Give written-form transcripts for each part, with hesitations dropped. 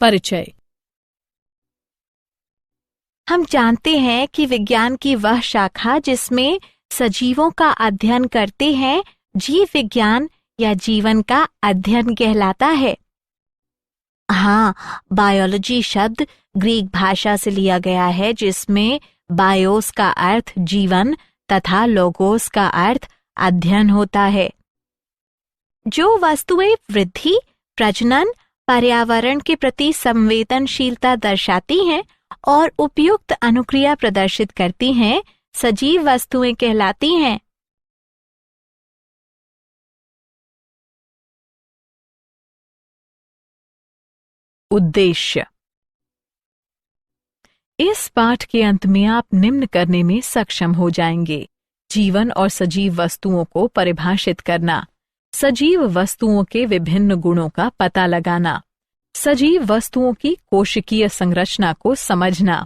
परिचय। हम जानते हैं कि विज्ञान की वह शाखा जिसमें सजीवों का अध्ययन करते हैं जीव विज्ञान या जीवन का अध्ययन कहलाता है। हाँ, बायोलॉजी शब्द ग्रीक भाषा से लिया गया है जिसमें बायोस का अर्थ जीवन तथा लोगोस का अर्थ अध्ययन होता है। जो वस्तुएं वृद्धि, प्रजनन, पर्यावरण के प्रति संवेदनशीलता दर्शाती हैं और उपयुक्त अनुक्रिया प्रदर्शित करती हैं, सजीव वस्तुएं कहलाती हैं। उद्देश्य। इस पाठ के अंत में आप निम्न करने में सक्षम हो जाएंगे: जीवन और सजीव वस्तुओं को परिभाषित करना, सजीव वस्तुओं के विभिन्न गुणों का पता लगाना, सजीव वस्तुओं की कोशिकीय संरचना को समझना,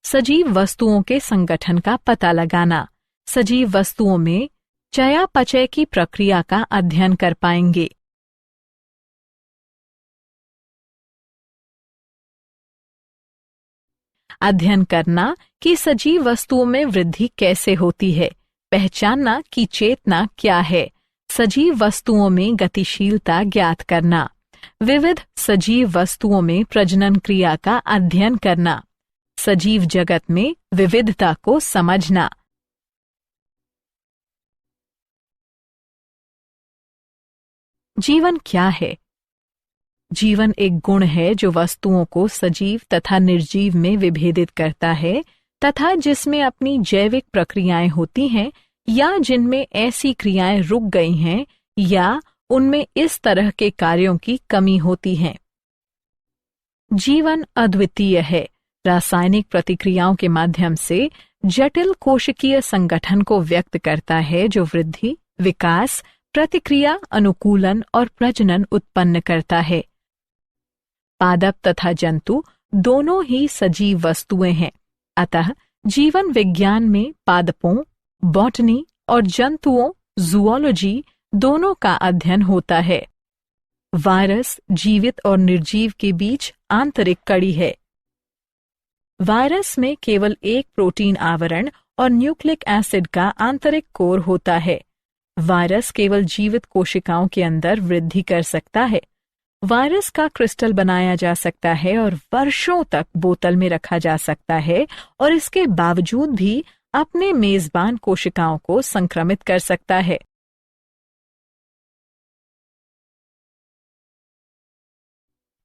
सजीव वस्तुओं के संगठन का पता लगाना, सजीव वस्तुओं में चयापचय की प्रक्रिया का अध्ययन कर पाएंगे। अध्ययन करना कि सजीव वस्तुओं में वृद्धि कैसे होती है, पहचानना कि चेतना क्या है, सजीव वस्तुओं में गतिशीलता ज्ञात करना, विविध सजीव वस्तुओं में प्रजनन क्रिया का अध्ययन करना, सजीव जगत में विविधता को समझना। जीवन क्या है? जीवन एक गुण है जो वस्तुओं को सजीव तथा निर्जीव में विभेदित करता है तथा जिसमें अपनी जैविक प्रक्रियाएं होती हैं या जिनमें ऐसी क्रियाएं रुक गई हैं या उनमें इस तरह के कार्यों की कमी होती है। जीवन अद्वितीय है, रासायनिक प्रतिक्रियाओं के माध्यम से जटिल कोशिकीय संगठन को व्यक्त करता है जो वृद्धि, विकास, प्रतिक्रिया, अनुकूलन और प्रजनन उत्पन्न करता है। पादप तथा जंतु दोनों ही सजीव वस्तुएं हैं, अतः जीवन विज्ञान में पादपों, बॉटनी और जंतुओं, जूओलॉजी दोनों का अध्ययन होता है। वायरस जीवित और निर्जीव के बीच आंतरिक कड़ी है। वायरस में केवल एक प्रोटीन आवरण और न्यूक्लिक एसिड का आंतरिक कोर होता है। वायरस केवल जीवित कोशिकाओं के अंदर वृद्धि कर सकता है। वायरस का क्रिस्टल बनाया जा सकता है और वर्षों तक बोतल में रखा जा सकता है और इसके बावजूद भी अपने मेजबान कोशिकाओं को संक्रमित कर सकता है।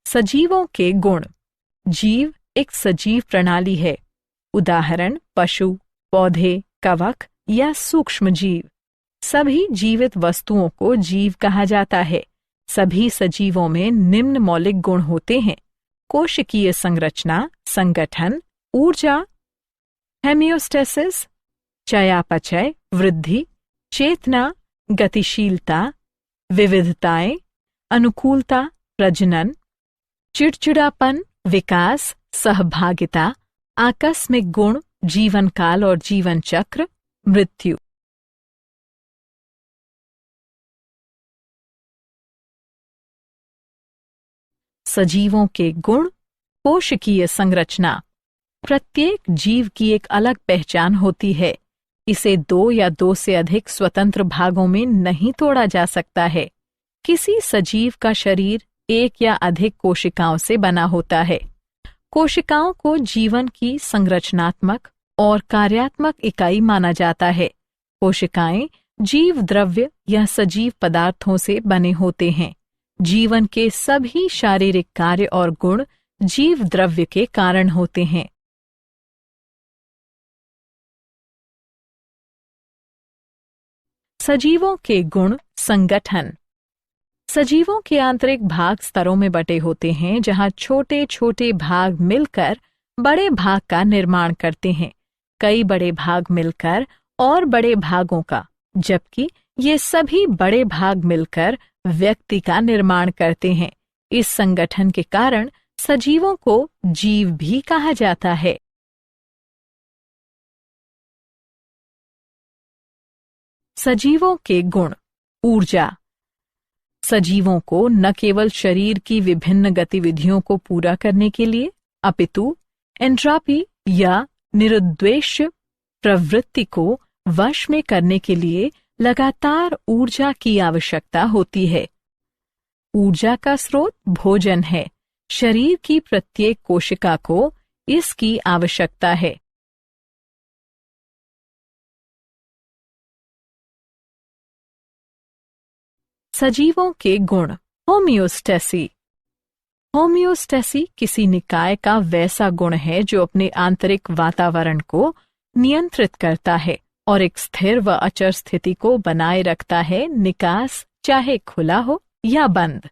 सजीवों के गुण। जीव एक सजीव प्रणाली है। उदाहरण पशु, पौधे, कवक या सूक्ष्म जीव। सभी जीवित वस्तुओं को जीव कहा जाता है। सभी सजीवों में निम्न मौलिक गुण होते हैं: कोशिकीय संरचना, संगठन, ऊर्जा, हेमियोस्टेसिस, चयापचय, वृद्धि, चेतना, गतिशीलता, विविधताएं, अनुकूलता, प्रजनन, चिड़चिड़ापन, विकास, सहभागिता, आकस्मिक गुण, जीवन काल और जीवन चक्र, मृत्यु। सजीवों के गुण। कोशिकीय संरचना। प्रत्येक जीव की एक अलग पहचान होती है। इसे दो या दो से अधिक स्वतंत्र भागों में नहीं तोड़ा जा सकता है। किसी सजीव का शरीर एक या अधिक कोशिकाओं से बना होता है। कोशिकाओं को जीवन की संरचनात्मक और कार्यात्मक इकाई माना जाता है। कोशिकाएं जीव द्रव्य या सजीव पदार्थों से बने होते हैं। जीवन के सभी शारीरिक कार्य और गुण जीव द्रव्य के कारण होते हैं। सजीवों के गुण। संगठन। सजीवों के आंतरिक भाग स्तरों में बटे होते हैं जहां छोटे छोटे भाग मिलकर बड़े भाग का निर्माण करते हैं। कई बड़े भाग मिलकर और बड़े भागों का, जबकि ये सभी बड़े भाग मिलकर व्यक्ति का निर्माण करते हैं। इस संगठन के कारण सजीवों को जीव भी कहा जाता है। सजीवों के गुण। ऊर्जा। सजीवों को न केवल शरीर की विभिन्न गतिविधियों को पूरा करने के लिए अपितु एंट्रोपी या निरुद्देश्य प्रवृत्ति को वश में करने के लिए लगातार ऊर्जा की आवश्यकता होती है। ऊर्जा का स्रोत भोजन है। शरीर की प्रत्येक कोशिका को इसकी आवश्यकता है। सजीवों के गुण। होमियोस्टेसी। होमियोस्टेसी किसी निकाय का वैसा गुण है जो अपने आंतरिक वातावरण को नियंत्रित करता है और एक स्थिर व अचर स्थिति को बनाए रखता है, निकास चाहे खुला हो या बंद।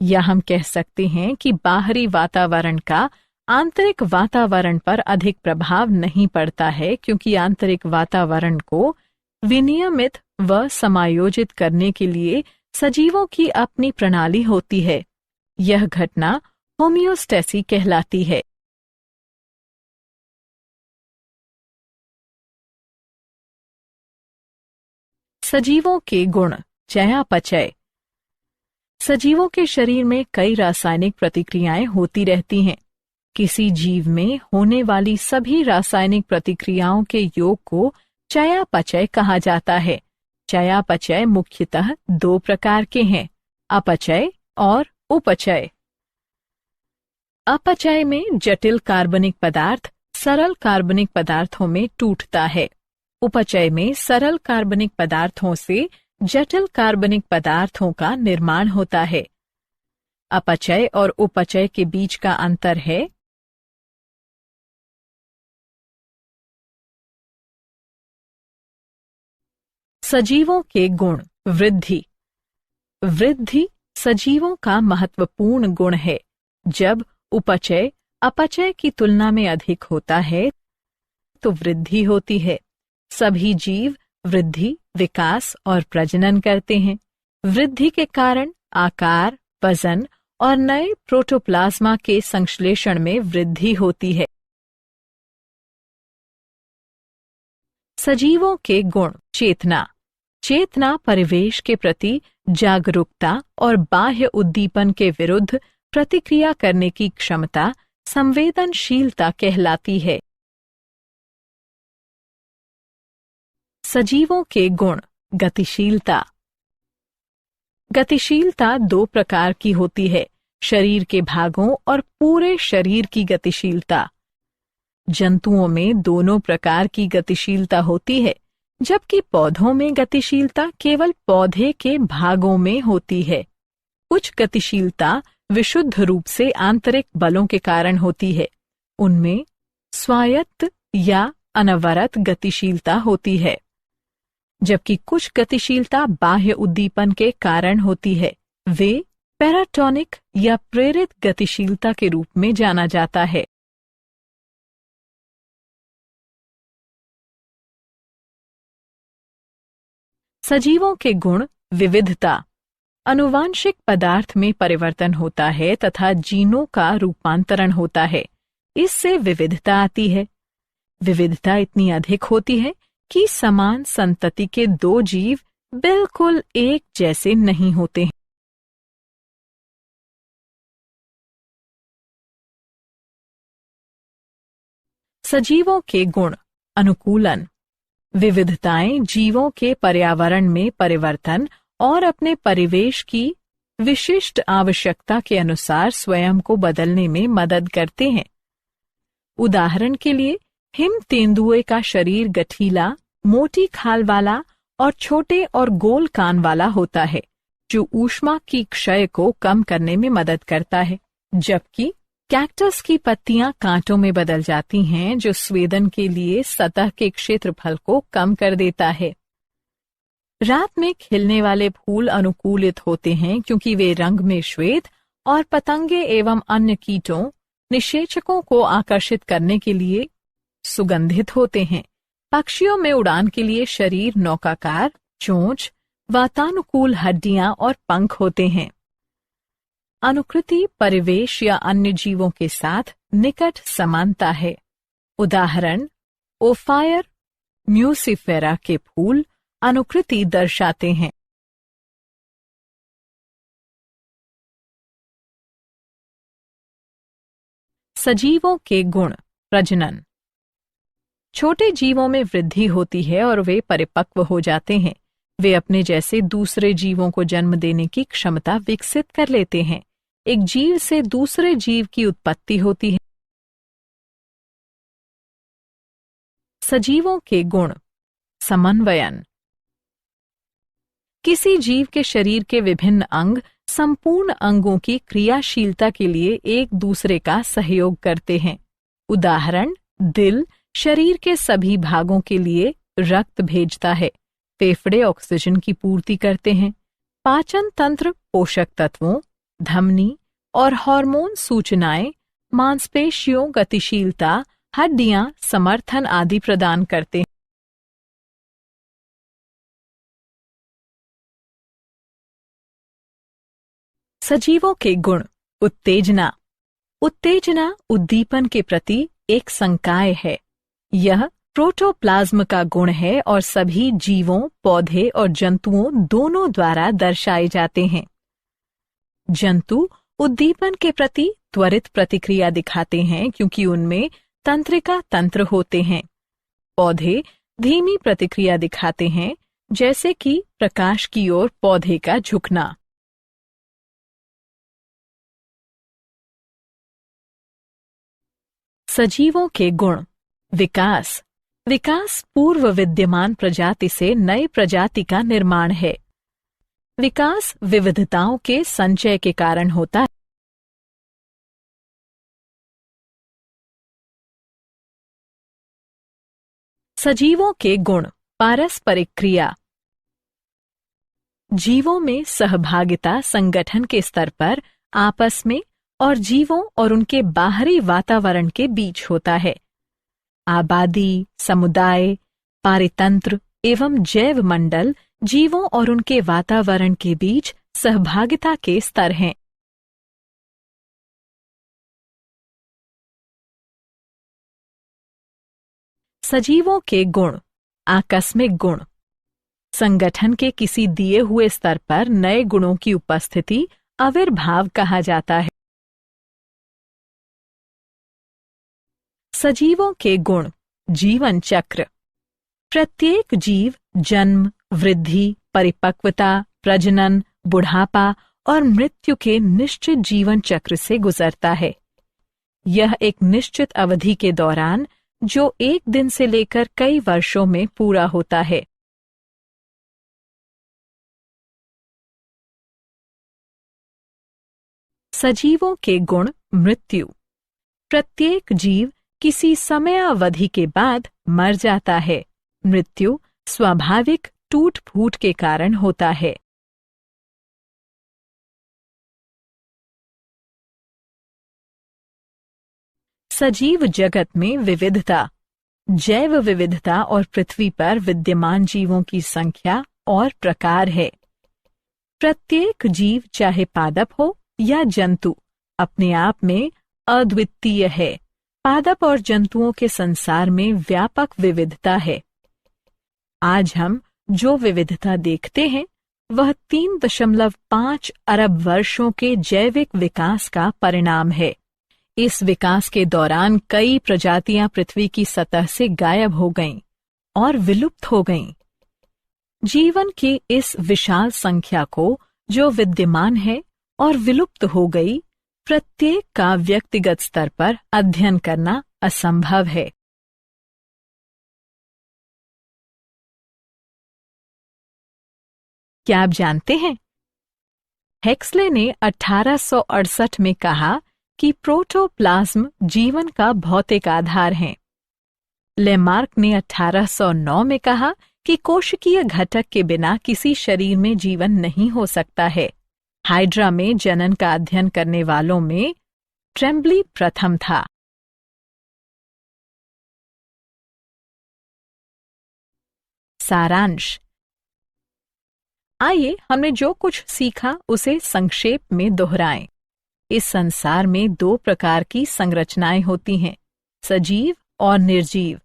या हम कह सकते हैं कि बाहरी वातावरण का आंतरिक वातावरण पर अधिक प्रभाव नहीं पड़ता है, क्योंकि आंतरिक वातावरण को विनियमित व समायोजित करने के लिए सजीवों की अपनी प्रणाली होती है। यह घटना होमियोस्टेसी कहलाती है। सजीवों के गुण। चयापचय। सजीवों के शरीर में कई रासायनिक प्रतिक्रियाएं होती रहती हैं। किसी जीव में होने वाली सभी रासायनिक प्रतिक्रियाओं के योग को चयापचय कहा जाता है। चयापचय मुख्यतः दो प्रकार के हैं, अपचय और उपचय। अपचय में जटिल कार्बनिक पदार्थ सरल कार्बनिक पदार्थों में टूटता है। उपचय में सरल कार्बनिक पदार्थों से जटिल कार्बनिक पदार्थों का निर्माण होता है। अपचय और उपचय के बीच का अंतर है सजीवों के गुण। वृद्धि। वृद्धि सजीवों का महत्वपूर्ण गुण है। जब उपचय अपचय की तुलना में अधिक होता है तो वृद्धि होती है। सभी जीव वृद्धि, विकास और प्रजनन करते हैं। वृद्धि के कारण आकार, वजन और नए प्रोटोप्लाज्मा के संश्लेषण में वृद्धि होती है। सजीवों के गुण। चेतना। चेतना परिवेश के प्रति जागरूकता और बाह्य उद्दीपन के विरुद्ध प्रतिक्रिया करने की क्षमता संवेदनशीलता कहलाती है। सजीवों के गुण। गतिशीलता। गतिशीलता दो प्रकार की होती है, शरीर के भागों और पूरे शरीर की गतिशीलता। जंतुओं में दोनों प्रकार की गतिशीलता होती है, जबकि पौधों में गतिशीलता केवल पौधे के भागों में होती है। कुछ गतिशीलता विशुद्ध रूप से आंतरिक बलों के कारण होती है। उनमें स्वायत्त या अनवरत गतिशीलता होती है, जबकि कुछ गतिशीलता बाह्य उद्दीपन के कारण होती है। वे पैराटोनिक या प्रेरित गतिशीलता के रूप में जाना जाता है। सजीवों के गुण। विविधता। अनुवांशिक पदार्थ में परिवर्तन होता है तथा जीनों का रूपांतरण होता है। इससे विविधता आती है। विविधता इतनी अधिक होती है कि समान संतति के दो जीव बिल्कुल एक जैसे नहीं होते हैं। सजीवों के गुण। अनुकूलन। विविधताएं जीवों के पर्यावरण में परिवर्तन और अपने परिवेश की विशिष्ट आवश्यकता के अनुसार स्वयं को बदलने में मदद करते हैं। उदाहरण के लिए हिम तेंदुए का शरीर गठीला, मोटी खाल वाला और छोटे और गोल कान वाला होता है, जो ऊष्मा की क्षय को कम करने में मदद करता है, जबकि कैक्टस की पत्तियां कांटों में बदल जाती हैं, जो स्वेदन के लिए सतह के क्षेत्रफल को कम कर देता है। रात में खिलने वाले फूल अनुकूलित होते हैं क्योंकि वे रंग में श्वेत और पतंगे एवं अन्य कीटों निषेचकों को आकर्षित करने के लिए सुगंधित होते हैं। पक्षियों में उड़ान के लिए शरीर नौकाकार, चोंच, वातानुकूल हड्डियां और पंख होते हैं। अनुकृति परिवेश या अन्य जीवों के साथ निकट समानता है। उदाहरण ओफायर म्यूसिफेरा के फूल अनुकृति दर्शाते हैं। सजीवों के गुण। प्रजनन। छोटे जीवों में वृद्धि होती है और वे परिपक्व हो जाते हैं। वे अपने जैसे दूसरे जीवों को जन्म देने की क्षमता विकसित कर लेते हैं। एक जीव से दूसरे जीव की उत्पत्ति होती है। सजीवों के गुण। समन्वयन। किसी जीव के शरीर के विभिन्न अंग संपूर्ण अंगों की क्रियाशीलता के लिए एक दूसरे का सहयोग करते हैं। उदाहरण, दिल शरीर के सभी भागों के लिए रक्त भेजता है। फेफड़े ऑक्सीजन की पूर्ति करते हैं। पाचन तंत्र पोषक तत्वों, धमनी और हार्मोन सूचनाएं, मांसपेशियों गतिशीलता, हड्डियां समर्थन आदि प्रदान करते हैं। सजीवों के गुण। उत्तेजना। उत्तेजना उद्दीपन के प्रति एक संकाय है। यह प्रोटोप्लाज्म का गुण है और सभी जीवों, पौधे और जंतुओं दोनों द्वारा दर्शाए जाते हैं। जंतु उद्दीपन के प्रति त्वरित प्रतिक्रिया दिखाते हैं क्योंकि उनमें तंत्रिका तंत्र होते हैं। पौधे धीमी प्रतिक्रिया दिखाते हैं, जैसे कि प्रकाश की ओर पौधे का झुकना। सजीवों के गुण। विकास। विकास पूर्व विद्यमान प्रजाति से नई प्रजाति का निर्माण है। विकास विविधताओं के संचय के कारण होता है। सजीवों के गुण। पारस्परिक क्रिया। जीवों में सहभागिता संगठन के स्तर पर आपस में और जीवों और उनके बाहरी वातावरण के बीच होता है। आबादी, समुदाय, पारितंत्र एवं जैव मंडल जीवों और उनके वातावरण के बीच सहभागिता के स्तर हैं। सजीवों के गुण। आकस्मिक गुण। संगठन के किसी दिए हुए स्तर पर नए गुणों की उपस्थिति आविर्भाव कहा जाता है। सजीवों के गुण। जीवन चक्र। प्रत्येक जीव जन्म, वृद्धि, परिपक्वता, प्रजनन, बुढ़ापा और मृत्यु के निश्चित जीवन चक्र से गुजरता है। यह एक निश्चित अवधि के दौरान, जो एक दिन से लेकर कई वर्षों में पूरा होता है। सजीवों के गुण। मृत्यु। प्रत्येक जीव किसी समयावधि के बाद मर जाता है। मृत्यु स्वाभाविक टूट फूट के कारण होता है। सजीव जगत में विविधता। जैव विविधता और पृथ्वी पर विद्यमान जीवों की संख्या और प्रकार है। प्रत्येक जीव, चाहे पादप हो या जंतु, अपने आप में अद्वितीय है। पादप और जंतुओं के संसार में व्यापक विविधता है। आज हम जो विविधता देखते हैं वह 3.5 अरब वर्षों के जैविक विकास का परिणाम है। इस विकास के दौरान कई प्रजातियां पृथ्वी की सतह से गायब हो गईं और विलुप्त हो गईं। जीवन की इस विशाल संख्या को, जो विद्यमान है और विलुप्त हो गई, प्रत्येक का व्यक्तिगत स्तर पर अध्ययन करना असंभव है। क्या आप जानते हैं? हेक्सले ने 1868 में कहा कि प्रोटोप्लाज्म जीवन का भौतिक आधार है। लेमार्क ने 1809 में कहा कि कोशिकीय घटक के बिना किसी शरीर में जीवन नहीं हो सकता है। हाइड्रा में जनन का अध्ययन करने वालों में ट्रेम्बली प्रथम था। सारांश। आइए हमने जो कुछ सीखा उसे संक्षेप में दोहराएं। इस संसार में 2 प्रकार की संरचनाएं होती हैं, सजीव और निर्जीव।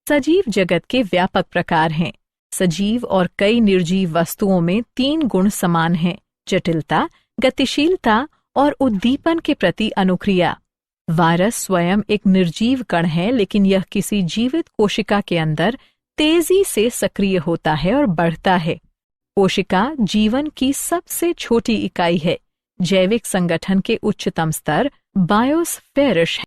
सजीव जगत के व्यापक प्रकार हैं। सजीव और कई निर्जीव वस्तुओं में 3 गुण समान हैं: जटिलता, गतिशीलता और उद्दीपन के प्रति अनुक्रिया। वायरस स्वयं एक निर्जीव कण है, लेकिन यह किसी जीवित कोशिका के अंदर तेजी से सक्रिय होता है और बढ़ता है। कोशिका जीवन की सबसे छोटी इकाई है। जैविक संगठन के उच्चतम स्तर बायोस्फेरिश है।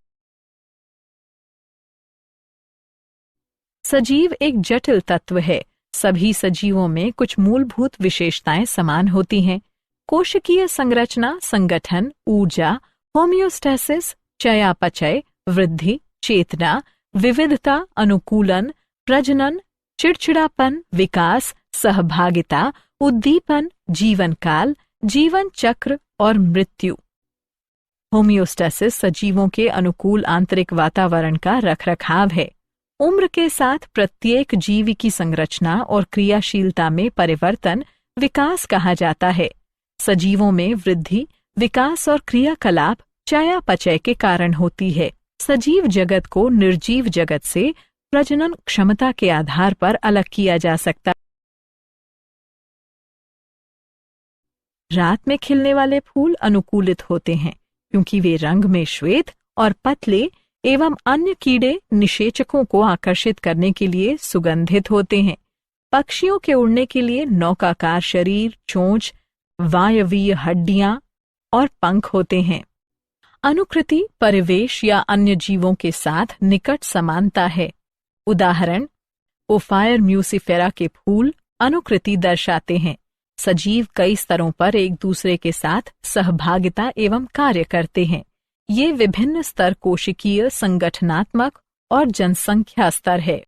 सजीव एक जटिल तत्व है। सभी सजीवों में कुछ मूलभूत विशेषताएं समान होती हैं। कोशिकीय संरचना, संगठन, ऊर्जा, होम्योस्टेसिस, चयापचय, वृद्धि, चेतना, विविधता, अनुकूलन, प्रजनन, चिड़चिड़ापन, विकास, सहभागिता, उद्दीपन, जीवन काल, जीवन चक्र और मृत्यु। होम्योस्टेसिस सजीवों के अनुकूल आंतरिक वातावरण का रखरखाव है। उम्र के साथ प्रत्येक जीव की संरचना और क्रियाशीलता में परिवर्तन विकास कहा जाता है। सजीवों में वृद्धि, विकास और क्रियाकलाप चयापचय के कारण होती है। सजीव जगत को निर्जीव जगत से प्रजनन क्षमता के आधार पर अलग किया जा सकता है। रात में खिलने वाले फूल अनुकूलित होते हैं क्योंकि वे रंग में श्वेत और पतले एवं अन्य कीड़े निषेचकों को आकर्षित करने के लिए सुगंधित होते हैं। पक्षियों के उड़ने के लिए नौकाकार शरीर, चोंच, वायवीय हड्डियां और पंख होते हैं। अनुकृति परिवेश या अन्य जीवों के साथ निकट समानता है। उदाहरण, ओफायर म्यूसिफेरा के फूल अनुकृति दर्शाते हैं। सजीव कई स्तरों पर एक दूसरे के साथ सहभागिता एवं कार्य करते हैं। ये विभिन्न स्तर कोशिकीय, संगठनात्मक और जनसंख्या स्तर है।